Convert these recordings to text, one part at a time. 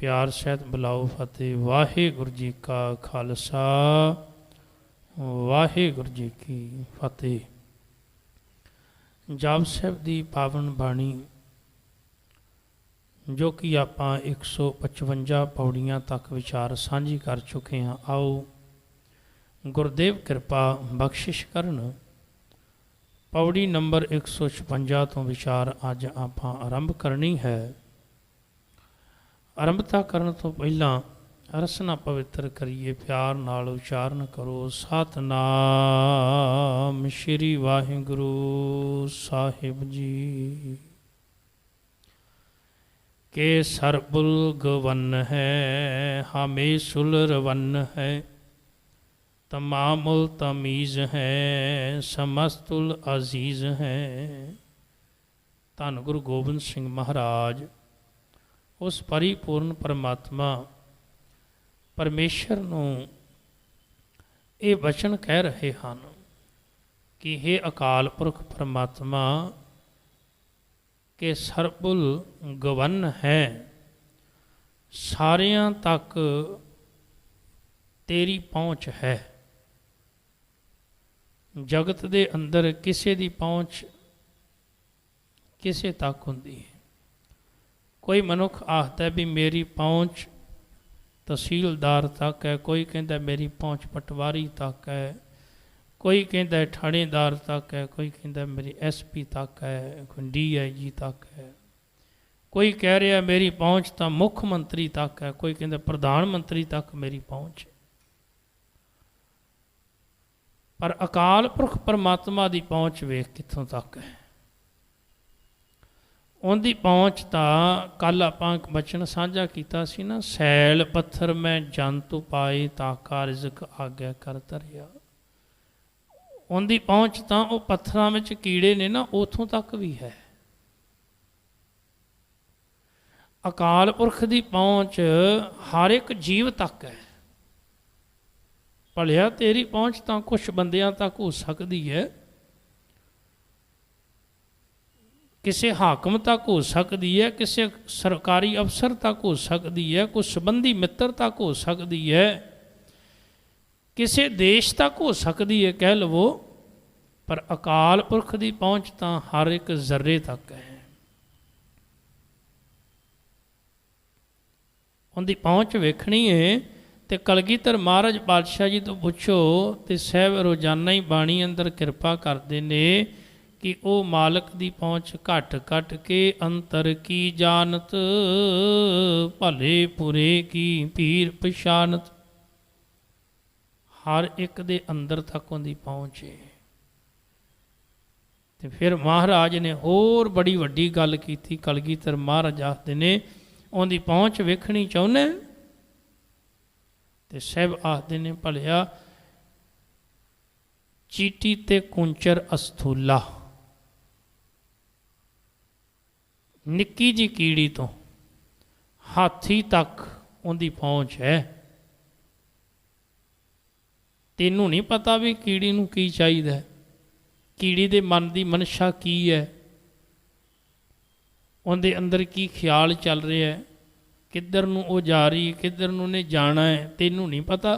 प्यार सहित बुलाओ फतेह। वाहिगुरु जी का खालसा वाहिगुरु जी की फतेह। जाप साहिब दी पावन बाणी जो कि आप 155 पौड़ियां तक विचार सांझी कर चुके हैं। आओ गुरदेव कृपा बख्शिश करन। पौड़ी नंबर 156 तो विचार अज आप आरंभ करनी है। आरंभता करने तो पहला रसना पवित्र करिए, प्यार नाल उच्चारण करो। सतनाम श्री वाहिगुरु साहिब जी। के सरबुल गवन है हमें सुलरवन है, तमामुल तमीज़ है समस्तुल अजीज़ है। धन गुरु गोबिंद सिंह महाराज उस परिपूर्ण परमात्मा परमेश्वर नूं ये वचन कह रहे हैं कि हे अकाल पुरख परमात्मा के सरबुल गवन है, सारियां तक तेरी पहुँच है। जगत दे अंदर किसी दी पहुँच किसी तक होंदी है। कोई मनुख आखता है भी मेरी पहुँच तहसीलदार तक है, कोई कहता मेरी पहुँच पटवारी तक है, कोई कहता थानेदार तक है, कोई कहता मेरी SP तक है, कोई DIG तक है, कोई कह रहा मेरी पहुँच तो मुख मंत्री तक है, कोई कहता प्रधानमंत्री तक मेरी पहुँच है। पर अकाल पुरख परमात्मा की पहुँच वेख कित्थों तक है। उनकी पहुँच तो कल आप बचन साझा किया सी ना, सैल पत्थर में जंतु पाए ताका रिजक आग्या कर धरिया। उनकी पहुँच तो वो पत्थरों में कीड़े ने ना, उतों तक भी है। अकाल पुरख की पहुँच हर एक जीव तक है। भलिया तेरी पहुँच तो कुछ बंदियां तक हो सकती है, किसी हाकम तक हो सकती है, किसी सरकारी अफसर तक हो सकती है, कुछ संबंधी मित्र तक हो सकती है, किसी देश तक हो सकती है कह लवो। पर अकाल पुरख की पहुँच तो हर एक जर्रे तक है। उनकी पहुँच वेखनी है तो कलगीधर महाराज पातशाह जी तो पुछो तो साहब रोजाना ही बाणी अंदर किरपा करते हैं कि वो मालक की पहुँच घट घट के अंतर की जानत, भले बुरे की पीर पछानत। हर एक दे अंदर तक उनकी पहुँच है। तो फिर महाराज ने होर बड़ी वड्डी गल की थी। कलगीधर महाराज आखते ने उनकी पहुँच वेखनी चाहुंदे तो साहब आखते ने भलिया चीटी ते कुंचर अस्थूला, निक्की जी कीड़ी तो हाथी तक उनकी पहुँच है। तेनू नहीं पता भी कीड़ी नूं की चाहिए, कीड़ी दे मन की मनशा की है, उनके अंदर की ख्याल चल रहा है, किधर नूं वो जा रही है, किधर नूं ने जाना है, तेनू नहीं पता,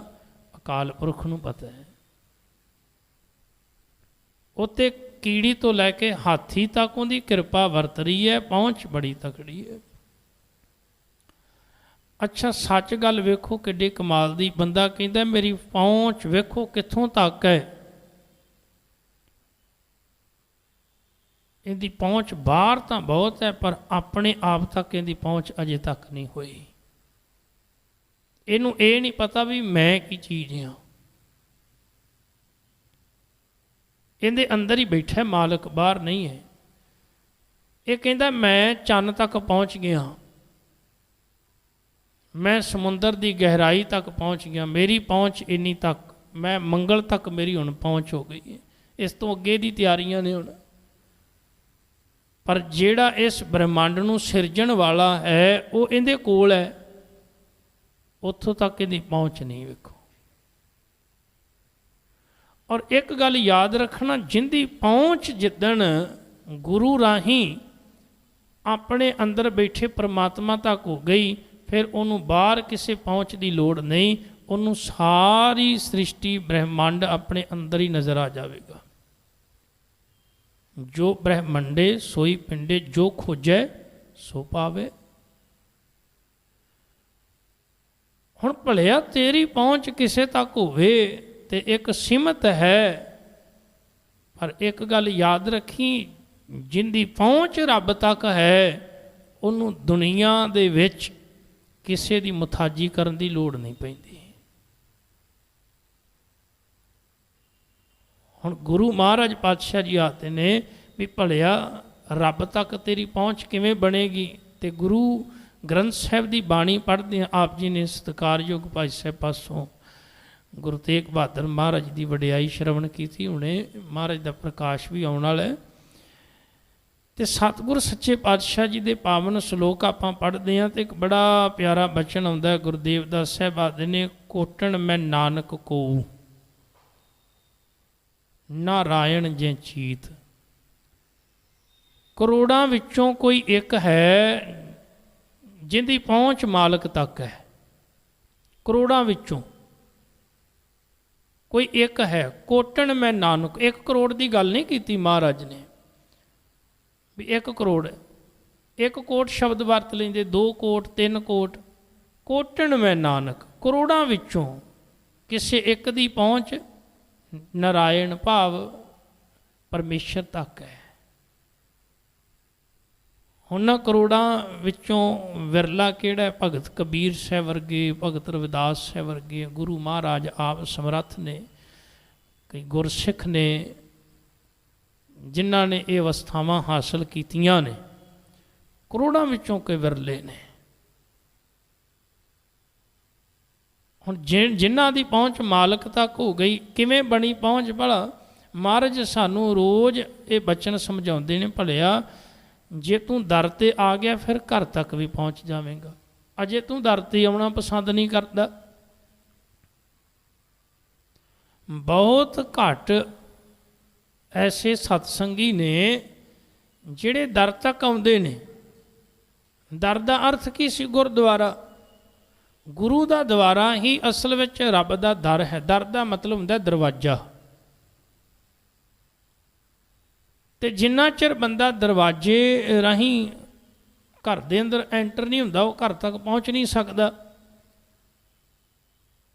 अकाल पुरख नूं पता है। उत्ते कीड़ी तो लैके हाथी तक उनकी कृपा वरत रही है, पहुँच बड़ी तकड़ी है। अच्छा सच गल वेखो किड्डी कमाल दी। बंदा कहता मेरी पहुँच वेखो कित्थों तक है, इनकी पहुँच बाहर तो बहुत है पर अपने आप तक इनकी पहुँच अजे तक नहीं हुई। इनू ये नहीं पता भी मैं की चीज़ हाँ। इहदे अंदर ही बैठा मालक, बाहर नहीं है। ये कहता मैं चन्न तक पहुँच गया, मैं समुंदर की गहराई तक पहुँच गया, मेरी पहुँच इन्नी तक, मैं मंगल तक मेरी हुण पहुँच हो गई है, इस तो अगे दी तैयारियां ने हुण। पर जिहड़ा इस ब्रह्मांड नूं सिरजण वाला है वो इहदे कोल है, उत्थों तक इहदी पहुँच नहीं। वेखो और एक गल याद रखना, जिंदी पहुँच जिदन गुरु राही अपने अंदर बैठे परमात्मा तक हो गई, फिर उन्होंने बाहर किसी पहुँच की लोड़ नहीं, उन्होंने सारी सृष्टि ब्रह्मांड अपने अंदर ही नज़र आ जाएगा। जो ब्रह्मंडे सोई पिंडे, जो खोजे सो पावे। हुण भलिया तेरी पहुँच किसे तक होवे ते एक सीमित है, पर एक गल याद रखी, जिंदी पहुँच रब तक है उन्होंने दुनिया दे विच किसी की मुथाजी करन दी लोड़ नहीं पैंदी। हुण गुरु महाराज पातशाह जी आते ने भी भलिया रब तक तेरी पहुँच किवें बनेगी। ते गुरु ग्रंथ साहिब की बाणी पढ़ते हैं, आप जी ने सत्कारयोग भाई साहब पासों गुरु तेग बहादुर महाराज की वडियाई श्रवण की थी। हुणे महाराज का प्रकाश भी आने वाला है। तो सतगुर सच्चे पातशाह जी के पावन सलोक आप पढ़ते हैं तो एक बड़ा प्यारा बचन आता है गुरुदेव दास साहब आदि ने, कोटन मैं नानक को नारायण जे चीत। करोड़ां विचों कोई एक है जिंदी पहुँच मालक तक है। करोड़ां विचों कोई एक है, कोटन मैं नानक। 1 करोड़ की गल नहीं की महाराज ने भी 1 करोड़, 1 कोट शब्द वरत लेंदे, 2 कोट 3 कोट। कोटन मैं नानक, करोड़ां विचों किसी एक दी पहुँच नारायण भाव परमेश्वर तक है। उन्हां करोड़ां विचों विरला किहड़ा, भगत कबीर साहब वर्गे, भगत रविदास साहब वर्गे, गुरु महाराज आप समर्थ ने, कई गुरसिख ने जिन्हां ने ये अवस्थावां हासिल कीतियां ने। करोड़ां विचों के विरले ने। हुण जिन्हां दी पहुँच मालक तक हो गई, किवें बनी पहुँच भला? महाराज सानू रोज़ ये बचन समझाउंदे ने, भलिया जे तू दर ते आ गया फिर घर तक भी पहुँच जावेगा। अजे तू दर ते आउणा पसंद नहीं करता। बहुत घट ऐसे सत्संगी ने जिहड़े दर तक आउंदे ने। दर दा अर्थ की सी? गुरुद्वारा। गुरु दा द्वारा ही असल विच रब दा दर है। दर दा मतलब हुंदा दरवाजा। ते जिन्ना चिर बंदा दरवाजे राहीं घर दे अंदर एंटर नहीं हुंदा, वो घर तक पहुँच नहीं सकता।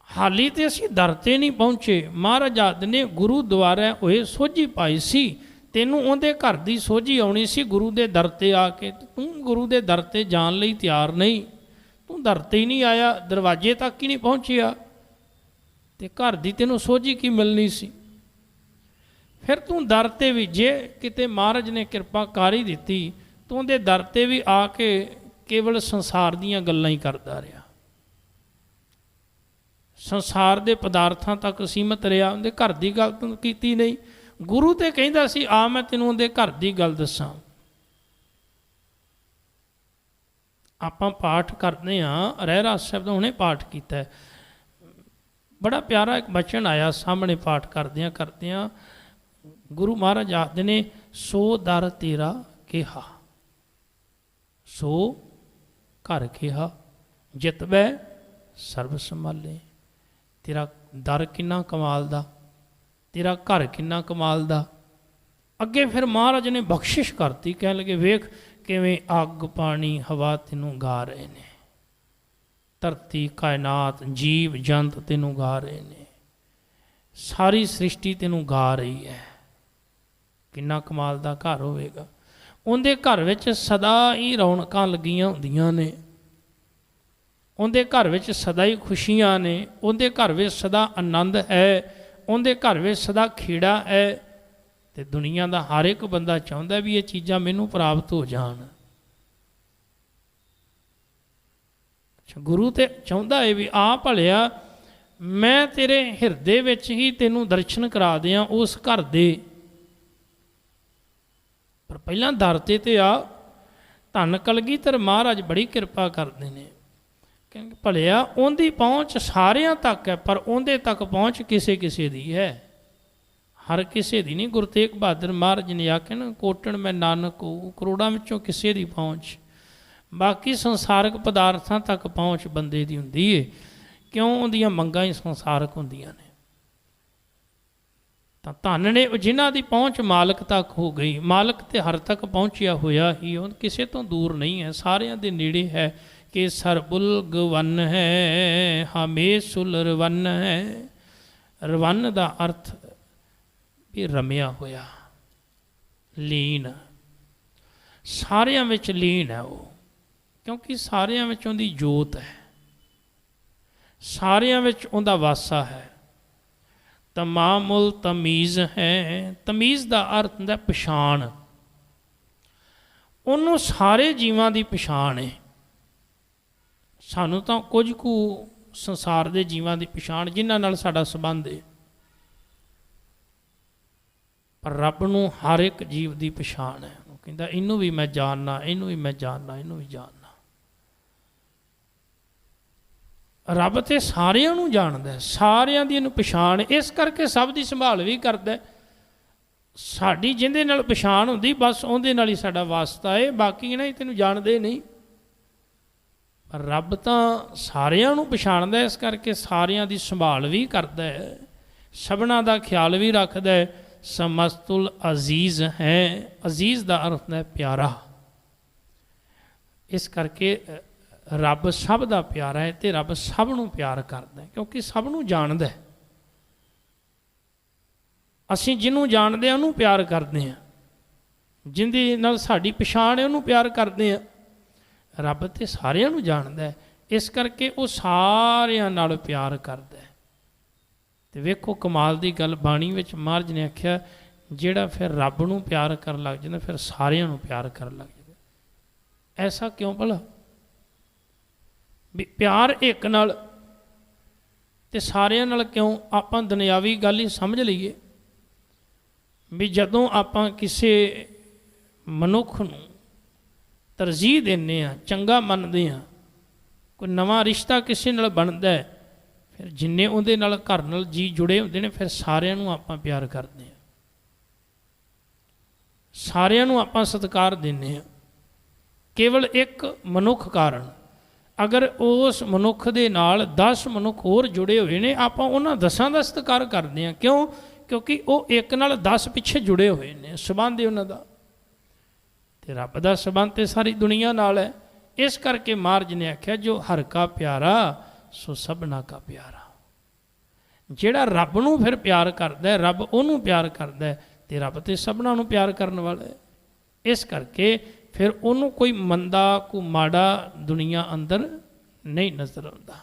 हाली तो असी दर ते नहीं पहुँचे। महाराज आदि ने गुरु द्वारा होए सोझी पाई सी, तेनों उहदे घर दी सोझी आउणी सी गुरु दे दर ते आके। तू गुरु दे दर ते जाण लई तैयार नहीं, तू दर ते ही नहीं आया, दरवाजे तक ही नहीं पहुँचिया, ते घर दी तेनों सोझी की मिलनी सी। फिर तू दर ते भी जे किते महाराज ने किरपा कर ही दिती, तू उहदे दर ते भी आके केवल संसार दीयां गल्लां ही करदा रहा, संसार दे पदार्थां तक सीमित रहा, उहदे घर दी गल तू कीती नहीं। गुरु ते कहिंदा सी आ मैं तैनूं उहदे घर दी गल दसां। आपां पाठ करदे हां, रहरास साहिब दा हुणे पाठ कीता है, बड़ा प्यारा एक बचन आया सामने पाठ करदियां गुरु महाराज आखदे ने, सो दर तेरा केहा, सो घर केहा, जितबै सर्ब संभाले। तेरा दर किन्ना कमाल दा, तेरा घर किन्ना कमाल दा। अगे फिर महाराज ने बख्शिश करती, कह लगे वेख किवें अग पानी हवा तेनों गा रहे ने, धरती कायनात जीव जंत तेनों गा रहे ने, सारी सृष्टि तेनों गा रही है। किन्ना कमाल दा घर होवेगा। उहदे घर विच सदा ही रौनकां लगियां हुंदियां ने, उहदे घर विच सदा ही खुशियां ने, उहदे घर विच सदा आनंद है, उहदे घर विच सदा खेड़ा है। ते दुनिया दा हर एक बंदा चाहुंदा भी ये चीज़ां मैनूं प्राप्त हो जाण। अच्छा, गुरु ते चाहुंदा है भी आ भलिया मैं तेरे हिरदे विच ही तेनूं दर्शन करा दियां उस घर दे, पर पहलां दर ते आ। धन कलगीधर महाराज बड़ी किरपा करते हैं, क्योंकि भलिया उहदी पहुँच सारियां तक है, पर उहदे तक पहुँच किसे किसे दी है, हर किसे दी नहीं। गुरु तेग बहादुर महाराज ने आखे ना, कोटन मैं नानक को, करोड़ां विचों किसे दी पहुँच। बाकी संसारक पदार्थां तक पहुँच बंदे दी हुंदी है, क्यों उहदियां मंगां ही संसारक हुंदियां ने। तां धन ने जिन्हां दी पहुँच मालक तक हो गई, मालक ते हर तक पहुँचिया होया ही, उह किसे तो दूर नहीं है, सारियां दे नेड़े है। कि सरबुल गवन है हमेशुल रवन है। रवन दा अर्थ भी रमिया होया, लीन, सारियां विच लीन है वो, क्योंकि सारियां विच उहदी जोत है, सारियां विच उहदा वासा है। तमामुल तमीज़ है, तमीज़ दा अर्थ हुंदा पछाण, उन्हों सारे जीवां दी पछाण है। सानू तो कुछ कु संसार के जीवां की पछाण जिन्हां नाल साडा संबंध है, पर रब नूं हर एक जीव की पछाण है। वो कहंदा इनू भी मैं जानना, इनू भी मैं जानना, इनू भी जानना। रब तो सारियां नूं जाणदा है, सारियां दी इहनूं पछाण, इस करके सब की संभाल भी करदा है। साडी जिहदे नाल पछाण हुंदी बस उहदे नाल ही साडा वास्ता है, बाकी इन्हां तैनूं जाणदे नहीं। पर रब तो सारियां नूं पछाणदा है, इस करके सारियां दी संभाल भी करदा है, सबना दा ख्याल भी रखदा है। समस्तुल अजीज़ है, अजीज़ दा अर्थ है प्यारा, इस करके रब सब दा प्यारा है, तो रब सब नूं प्यार करदा है, क्योंकि सब नूं जाणदा है। असीं जिन्हों जानते हैं उन्होंने प्यार करते हैं, जिंदी नाल साडी पछाण है उन्होंने प्यार करते हैं। रब तो सारियां नूं जानदा है, इस करके वो सारियां नाल प्यार करदा है। तो वेखो कमाल की गल बाणी विच महाराज ने आख्या, जिहड़ा फिर रब नूं प्यार कर लग जांदा फिर सारियां नूं प्यार कर लग जांदा। ऐसा क्यों भला भी प्यार एक नाल ते सारियां नाल क्यों? आपां दुनियावी गल ही समझ लईए भी जदों आपां किसी मनुख नूं तरजीह देने आ, चंगा मनदे आ, कोई नवां रिश्ता किसी नाल बनदा है, फिर जिन्ने उहदे नाल घर नाल जी जुड़े हुंदे ने फिर सारियां नूं आपां प्यार करदे आ, सारियां नूं आपां सत्कार दिंदे आ। केवल एक मनुख कारण, अगर उस मनुख दे नाल 10 मनुख होर जुड़े हुए ने, आपां उन्हां 10 दा सत्कार करदे आ। क्यों? क्योंकि वो एक नाल 10 पिछे जुड़े हुए ने, संबंध है उन्हां दा। ते रब दा संबंध ते सारी दुनिया नाल है। इस करके महाराज ने आख्या, जो हर का प्यारा सो सबना का प्यारा। जिहड़ा रब नूं फिर प्यार करदा है, रब उहनूं प्यार करदा है, ते रब ते सबना नूं प्यार करन वाला है। इस करके फिर उहनूं कोई मंदा कोई माड़ा दुनिया अंदर नहीं नजर आउंदा,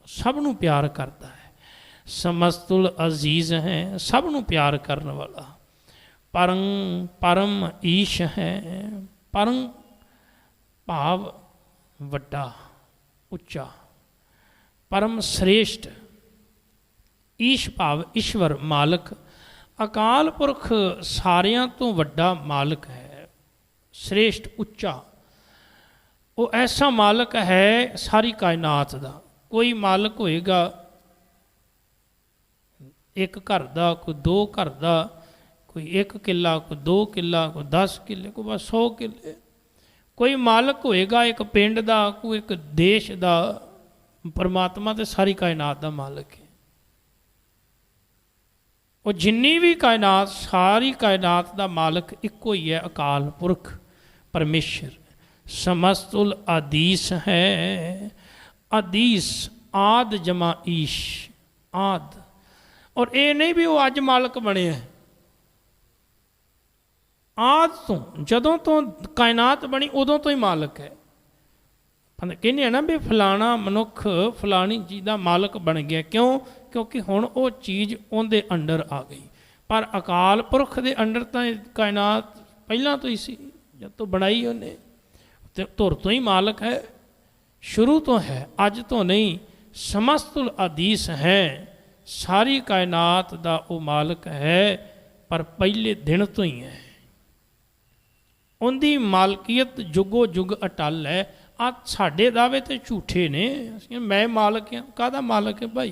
सब नूं प्यार करदा है। समस्तुल अजीज़ है, सब नूं प्यार करन वाला। परम परम ईश है, परम भाव वड्डा उच्चा, परम श्रेष्ठ, ईश भाव ईश्वर मालक, अकाल पुरख सारियां तो वड्डा मालक है, श्रेष्ठ उच्चा। वो ऐसा मालक है सारी कायनात दा। कोई मालक होएगा एक घर दा, कोई 2 घर दा, कोई 1 किला, कोई 2 किला, कोई 10 किले, कोई बस 100 किले। कोई मालक होएगा एक पिंड दा, कोई एक देश दा। परमात्मा तो सारी कायनात दा मालक है। और जिन्नी भी कायनात, सारी कायनात दा मालक इको ही है, अकाल पुरख परमेश्वर। समस्तुल आदीस है, आदीस आद जमा ईश, आद। और ये नहीं भी वो अज मालक बने हैं, आद तो जदों तो कायनात बनी उदों तो ही मालक है। कहने हैं ना भी फलाना मनुख फलानी चीज़ का मालक बन गया। क्यों? क्योंकि हुण वो चीज़ उनके अंडर आ गई। पर अकाल पुरख के अंडर तो कायनात पहला तो ही सी, जब तो बनाई उन्हें, तो धुर तो ही मालक है, शुरू तो है, अज तो नहीं। समस्तुल आदीस है, सारी कायनात का वो मालक है, पर पहले दिन तो ही है। उनकी मालकीयत जुगो जुग अटल है। आ साडे दावे तो झूठे ने, मैं मालक हाँ, काहदा मालक है भाई?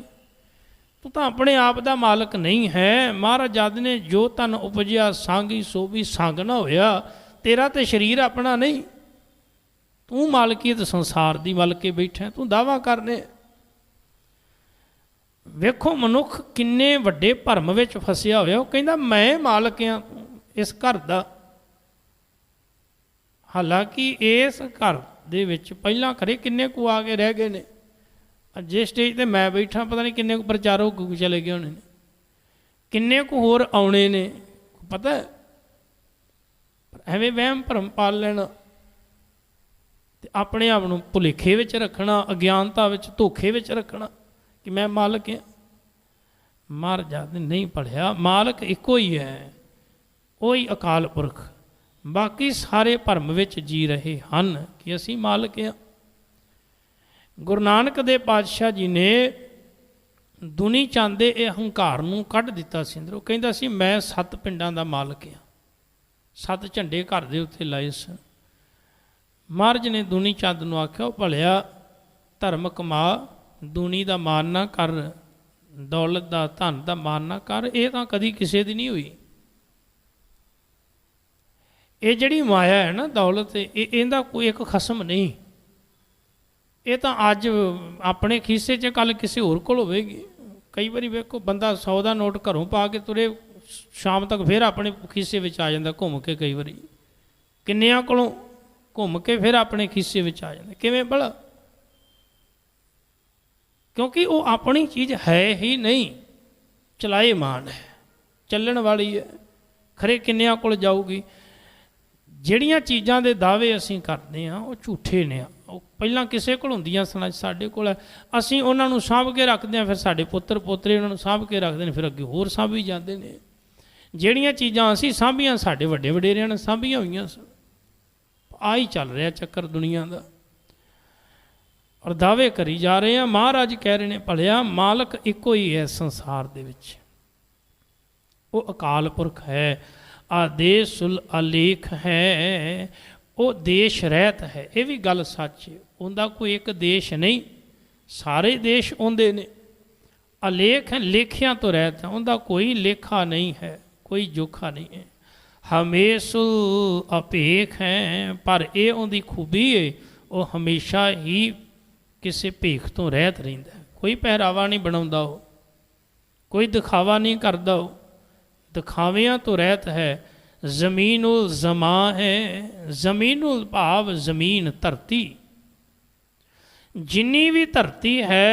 तू तो अपने आप का मालक नहीं है। महाराज जद ने जो धन उपजिया सांगी सो भी संग ना होया, तेरा तो शरीर अपना नहीं, तू मालकीयत संसार दी मल के बैठा, तू दावा करने। वेखो मनुख किन्ने वड्डे भरम विच फसिया होया, कहंदा मैं मालक हाँ इस घर दा। हालांकि इस घर दे विच पहलां खरे किन्ने को आ के रह गए ने, जिस स्टेज ते मैं बैठा पता नहीं किन्ने को प्रचारक को चले गए होने ने, किन्ने को होर आने ने, पता है। एवें वहम भरम पाल लेना ते अपने आप नूं भुलेखे विच रखना, अज्ञानता विच धोखे विच रखना कि मैं मालक हाँ। महाराज आखदे नहीं पढ़िया, मालक इको ही है, वही अकाल पुरख, बाकी सारे भरम विच जी रहे हैं कि असी मालक हाँ। गुरु नानक देव पातशाह जी ने दुनी चांदे ये हंकार नूं कढ दिता सी अंदरों। कहंदा सी मैं 7 पिंडां दा मालक हाँ, 7 झंडे घर दे उत्ते लाए सन। महाराज ने दुनी चंद नूं आख्या, भलिया धर्म कमा, दुनी दा मान ना कर, दौलत दा धन दा मान ना कर, ये तां कदी किसे दी नहीं हुई। ये जिहड़ी माया है ना दौलत, इहदा कोई एक खसम नहीं। ये तो अज अपने खीसे च कल किसी होर कोल होवेगी। कई बारी वेखो बंदा 100 का नोट घरों पा के तुरे, शाम तक फिर अपने खीसे में आ जाता घूम के, कई बारी किन्नियां कोलों घूम के फिर अपने खीसे में आ जाता। किवें भला? क्योंकि वो अपनी चीज़ है ही नहीं, चलाएमान है, चलण वाली है। खरे किन्नियां कोल जाऊगी। ਜਿਹੜੀਆਂ ਚੀਜ਼ਾਂ ਦੇ ਦਾਅਵੇ ਅਸੀਂ ਕਰਦੇ ਹਾਂ ਉਹ ਝੂਠੇ ਨੇ। ਉਹ ਪਹਿਲਾਂ ਕਿਸੇ ਕੋਲ ਹੁੰਦੀਆਂ ਸਨ, ਸਾਡੇ ਕੋਲ ਅਸੀਂ ਉਹਨਾਂ ਨੂੰ ਸਾਂਭ ਕੇ ਰੱਖਦੇ ਹਾਂ, ਫਿਰ ਸਾਡੇ ਪੁੱਤਰ ਪੋਤਰੇ ਉਹਨਾਂ ਨੂੰ ਸਾਂਭ ਕੇ ਰੱਖਦੇ ਨੇ, ਫਿਰ ਅੱਗੇ ਹੋਰ ਸਾਂਭੀ ਜਾਂਦੇ ਨੇ। ਜਿਹੜੀਆਂ ਚੀਜ਼ਾਂ ਅਸੀਂ ਸਾਂਭੀਆਂ ਸਾਡੇ ਵੱਡੇ ਵਡੇਰਿਆਂ ਨੇ ਸਾਂਭੀਆਂ ਹੋਈਆਂ ਸਨ। ਆਹੀ ਚੱਲ ਰਿਹਾ ਚੱਕਰ ਦੁਨੀਆ ਦਾ, ਔਰ ਦਾਅਵੇ ਕਰੀ ਜਾ ਰਹੇ ਹਾਂ। ਮਹਾਰਾਜ ਕਹਿ ਰਹੇ ਨੇ ਭਲਿਆ ਮਾਲਕ ਇੱਕੋ ਹੀ ਹੈ ਸੰਸਾਰ ਦੇ ਵਿੱਚ, ਉਹ ਅਕਾਲ ਪੁਰਖ ਹੈ, आदेशुल अलेख है, वो देश रहत है। ये भी गल सच है, उनका कोई एक देश नहीं, सारे देश उनके ने। अलेख है, लेखिया तो रहत है, उनका कोई लेखा नहीं है, कोई जोखा नहीं है। हमेशुल अपेख है, पर ये उनकी खूबी है, वो हमेशा ही किसी भेख तो रहत रहिंदा है। कोई पहरावा नहीं बनाउंदा, कोई दिखावा नहीं करता, दिखावियाँ तो रहत है। जमीनुल जमा है, जमीनुल भाव जमीन धरती, जिन्नी भी धरती है,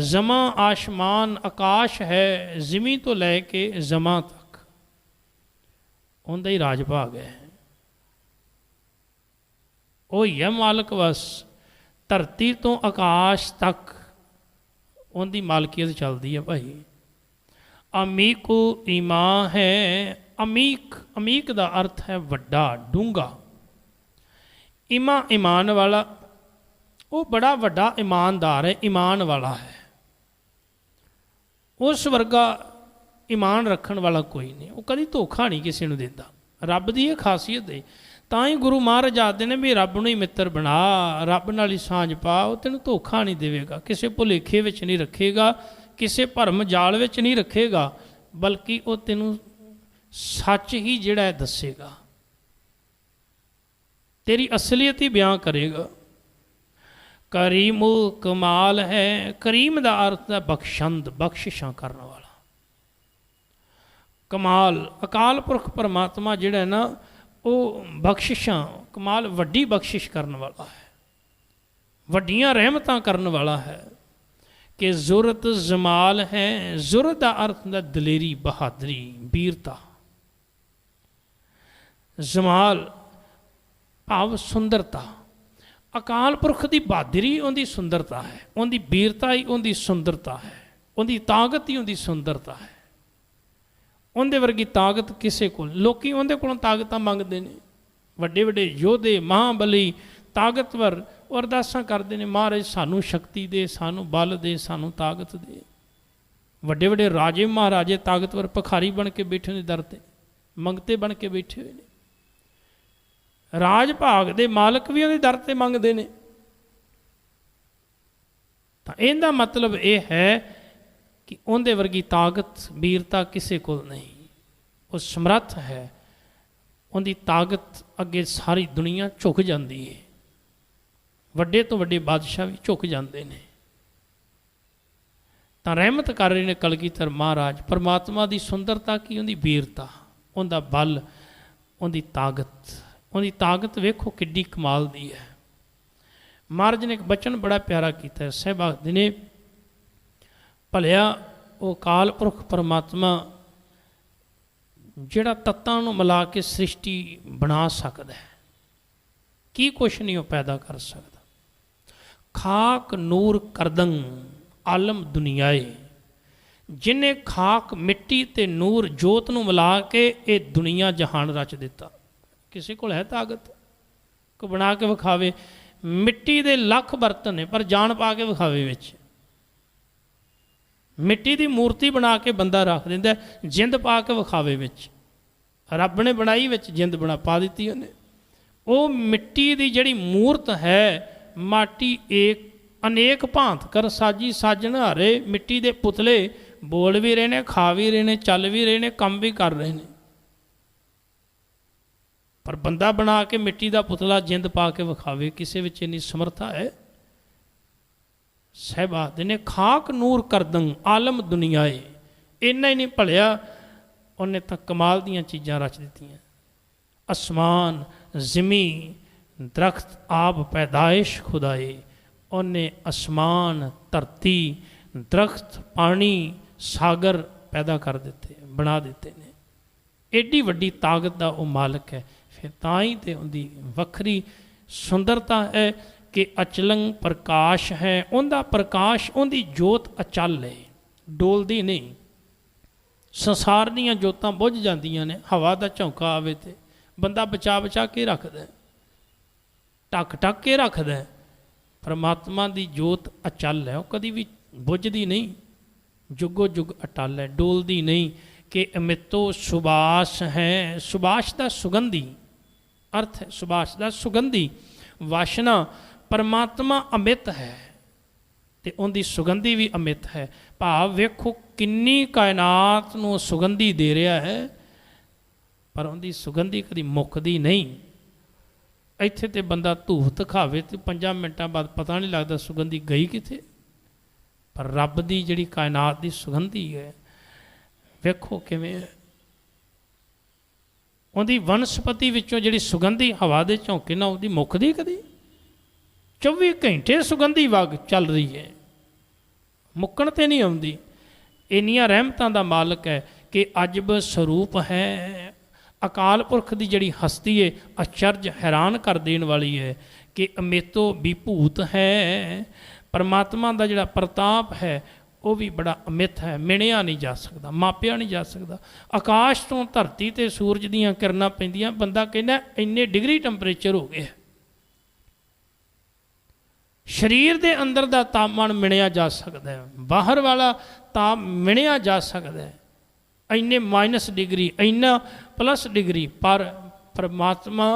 जमा आसमान आकाश है, जमी तो लैके जमा तक उनका ही राज भाग है। वो ही है मालक बस। धरती तो आकाश तक उनकी मालकीयत चलती है भाई। अमीको ईमा है, अमीक, अमीक का अर्थ है वड्डा डूंगा। ईमा ईमान वाला, वो बड़ा वड्डा ईमानदार है, ईमान वाला है। उस वर्गा ईमान रखण वाला कोई नहीं, वो कभी धोखा नहीं किसी को देता। रब की यह खासियत है, तां ही गुरु महाराज आखदे ने भी रब नूं ही मित्र बना, रब नाल ही सांझ पा, वो तैनूं धोखा नहीं देवेगा, किसी भुलेखे विच नहीं रखेगा, किसी भरम जाल विच नहीं रखेगा, बल्कि वो तेनू सच ही जिहड़ा है दसेगा, तेरी असलियत ही बयान करेगा। करीमुल कमाल है, करीम का अर्थ है बख्शंद, बख्शिशां करने वाला। कमाल अकाल पुरख परमात्मा जिहड़ा है ना, वो बख्शिशां, कमाल वड्डी बख्शिश करने वाला है, वड्डियां रहमतां करने वाला है। कि जुरत जमाल है, जुरत का अर्थ होंदा दलेरी, बहादरी, वीरता। जमाल भाव सुंदरता। अकाल पुरख की बहादरी उनकी सुंदरता है, उनकी वीरता ही उनकी सुंदरता है, उनकी ताकत ही उनकी सुंदरता है। उनके वर्गी ताकत किसी को, लोग उनके को ताकत मंगते हैं, वड्डे वड्डे योधे महाबली ताकतवर अरदासां करते हैं, महाराज सानू शक्ति दे, सानू बल दे, सानू ताकत दे। वड्डे वड्डे राजे महाराजे ताकतवर भखारी बन के बैठे ने, दर ते मंगते बन के बैठे हुए ने। राज भाग दे मालक भी उहदे दर ते मंगते हैं। तो इहदा मतलब यह है कि उनके वर्गी ताकत वीरता किसी को नहीं, वो समर्थ है, उनकी ताकत अगे सारी दुनिया झुक जाती है, वड्डे तो वड्डे बादशाह भी झुक जाते हैं। तो रहमत कर रहे हैं कलगीधर महाराज। परमात्मा की सुंदरता की, उनकी वीरता, उनका बल, उनकी ताकत वेखो किड्डी कमाल दी है। महाराज ने एक बचन बड़ा प्यारा किया है, सहबाद ने भलिया वो अकाल पुरख परमात्मा जिहड़ा तत्तां नूं मिला के सृष्टि बना सकता है, की कुछ नहीं वो पैदा कर सकता। खाक नूर करदंग आलम दुनियाए, जिन्हें खाक मिट्टी ते नूर जोत नूं मिला के ये दुनिया जहान रच दिता। किसी को है ताकत को बना के विखावे? मिट्टी दे लख बर्तन है पर जान पा के विखावे विच। मिट्टी की मूर्ति बना के बंदा रख दिंदा, जिंद पा के विखावे विच। रब ने बनाई विच जिंद बना पा दी उन्हें। वो मिट्टी की जिहड़ी मूर्त है, माटी एक अनेक भांत कर साजी साजन हारे। मिट्टी के पुतले बोल भी रहे हैं, खा भी रहे हैं, चल भी रहे हैं, काम भी कर रहे हैं। पर बंदा बना के मिट्टी का पुतला जिंद पा के विखावे, किसी विच इन्नी समर्था है? सहबाद ने खाक नूर करदंग आलम दुनियाए, इन्ना ही नहीं भलिया उन्हें तो कमाल दियां चीज़ां रच दित्तियां। आसमान ज़मी दरख्त आप पैदाइश खुदाए, उन्हें आसमान धरती दरख्त पानी सागर पैदा कर दिते, बना दिते ने। एडी वड्डी ताकत का वो मालक है। फिर ताई तो उनकी वखरी सुंदरता है कि अचलंग प्रकाश है। उनका प्रकाश, उनकी जोत अचल है, डोलदी नहीं। संसार दीयां जोतां बुझ जांदियां ने, हवा का झोंका आवे ते बंदा बचा बचा के रखदा, ढक ढक के रखदा। परमात्मा की जोत अचल है, वो कभी भी बुझदी नहीं, जुगो जुग अटल है, डोलदी नहीं। कि अमितो सुबास है, सुबास का सुगंधी अर्थ है, सुबास का सुगंधी। वासना परमात्मा अमित है तो उनकी सुगंधी भी अमित है। भाव वेखो किन्नी कायनात नूं सुगंधी दे रहा है, पर उनकी सुगंधी कभी मुकदी नहीं। इत्थे ते बंदा धूफ दिखावे तो 5 मिनटां बाद पता नहीं लगता सुगंधी गई किथे। पर रब की जिहड़ी कायनात की सुगंधी है, वेखो किवें है। उनकी वनस्पति विचों जिहड़ी सुगंधी हवा दे झोंके ना उहदी मुकदी कदी? 24 घंटे सुगंधी वग चल रही है, मुक्कण ते नहीं आउंदी। इन्नियां रहमतां दा मालक है कि अजब स्वरूप है। अकाल पुरख की जिहड़ी हस्ती है अचरज हैरान कर देने वाली है कि अमेतो विभूत है। परमात्मा का जिहड़ा प्रताप है वो भी बड़ा अमित है, मिणिया नहीं जा सकता, मापिया नहीं जा सकता। आकाश तो धरती ते सूरज दीयां किरणां पैंदियां, बंदा कहना इन्ने डिग्री टैंपरेचर हो गया। शरीर के अंदर का तापमान मिणिया जा सकता है, बाहर वाला ताप मिणिया जा सकता है। इन्ने माइनस डिग्री, इन्ना प्लस डिग्री, पर परमात्मा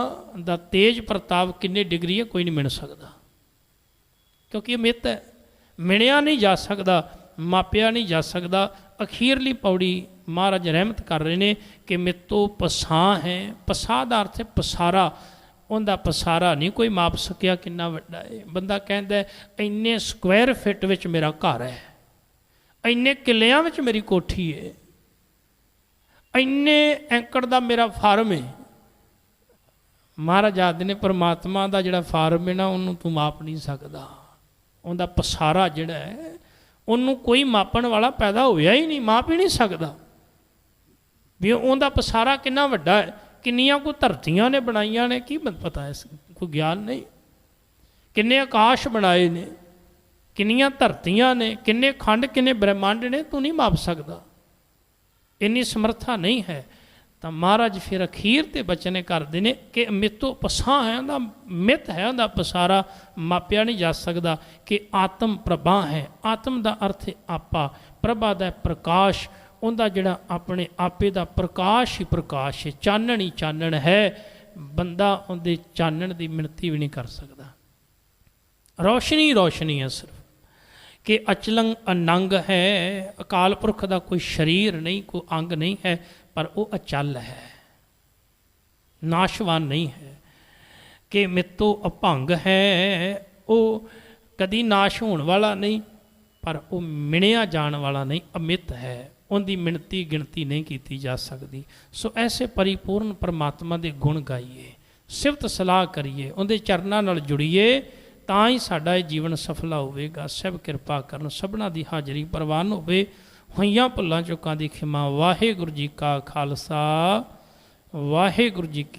का तेज प्रताप किन्ने डिग्री है कोई नहीं मिल सकता, क्योंकि अमित है, मिणिया नहीं जा सकता, मापिया नहीं जा सकता। अखीरली पौड़ी महाराज रहमत कर रहे हैं कि मितो पसाह है। पसाह का अर्थ है पसारा। उनका पसारा नहीं कोई माप सकिया कितना वड्डा है। बंदा कहता है इन्ने स्क्वायर फिट विच मेरा घर है, इन्ने किलियां विच मेरी कोठी है, इन्ने एकड़ का मेरा फार्म है। महाराज आदि ने परमात्मा का जिहड़ा फार्म है ना, उन्होंने तू माप नहीं सकता। उनका पसारा जिहड़ा है उन्होंने कोई मापन वाला पैदा होया ही नहीं, माप ही नहीं सकता भी उनका पसारा कितना वड्डा है। किन्नियां को धरतियां ने बनाइया ने, की पता है, कोई ज्ञान नहीं। किन्ने आकाश बनाए ने, किन्नियां धरतियां ने, किन्ने खंड, किन्ने ब्रह्मांड ने, तू नहीं माप सकता, इन्नी समर्था नहीं है। तो महाराज फिर अखीर ते बचने करते हैं कि मितो पसाह है, उनका मित है, उनका पसारा मापिया नहीं जा सकता। कि आत्म प्रभा है, आत्म का अर्थ है आपा, प्रभा का प्रकाश, उनका जिहड़ा अपने आपे का प्रकाश ही प्रकाश है, चानण ही चानण है। बंदा उनके चानण की मिणती भी नहीं कर सकता। रोशनी रोशनी है सिर्फ। कि अचलंग अनंग है, अकाल पुरख का कोई शरीर नहीं, कोई अंग नहीं है, पर वो अचल है। ਨਾਸ਼ਵਾਨ ਨਹੀਂ ਹੈ। ਕਿ ਮਿੱਤੋ ਅਭੰਗ ਹੈ, ਉਹ ਕਦੀ ਨਾਸ਼ ਹੋਣ ਵਾਲਾ ਨਹੀਂ, ਪਰ ਉਹ ਮਿਣਿਆ ਜਾਣ ਵਾਲਾ ਨਹੀਂ, ਅਮਿਤ ਹੈ, ਉਹਦੀ ਮਿਣਤੀ ਗਿਣਤੀ ਨਹੀਂ ਕੀਤੀ ਜਾ ਸਕਦੀ। ਸੋ ਐਸੇ ਪਰਿਪੂਰਨ ਪਰਮਾਤਮਾ ਦੇ ਗੁਣ ਗਾਈਏ, ਸਿਫਤ ਸਲਾਹ ਕਰੀਏ, ਉਹਦੇ ਚਰਨਾਂ ਨਾਲ ਜੁੜੀਏ, ਤਾਂ ਹੀ ਸਾਡਾ ਇਹ ਜੀਵਨ ਸਫਲਾ ਹੋਵੇਗਾ। ਸਭ ਕਿਰਪਾ ਕਰਨ, ਸਭਨਾਂ ਦੀ ਹਾਜ਼ਰੀ ਪ੍ਰਵਾਨ ਹੋਵੇ। ਹੋਈਆਂ ਭੁੱਲਾਂ ਚੁੱਕਾਂ ਦੀ ਖਿਮਾ। ਵਾਹਿਗੁਰੂ ਜੀ ਕਾ ਖਾਲਸਾ, ਵਾਹਿਗੁਰੂ ਜੀ ਕੀ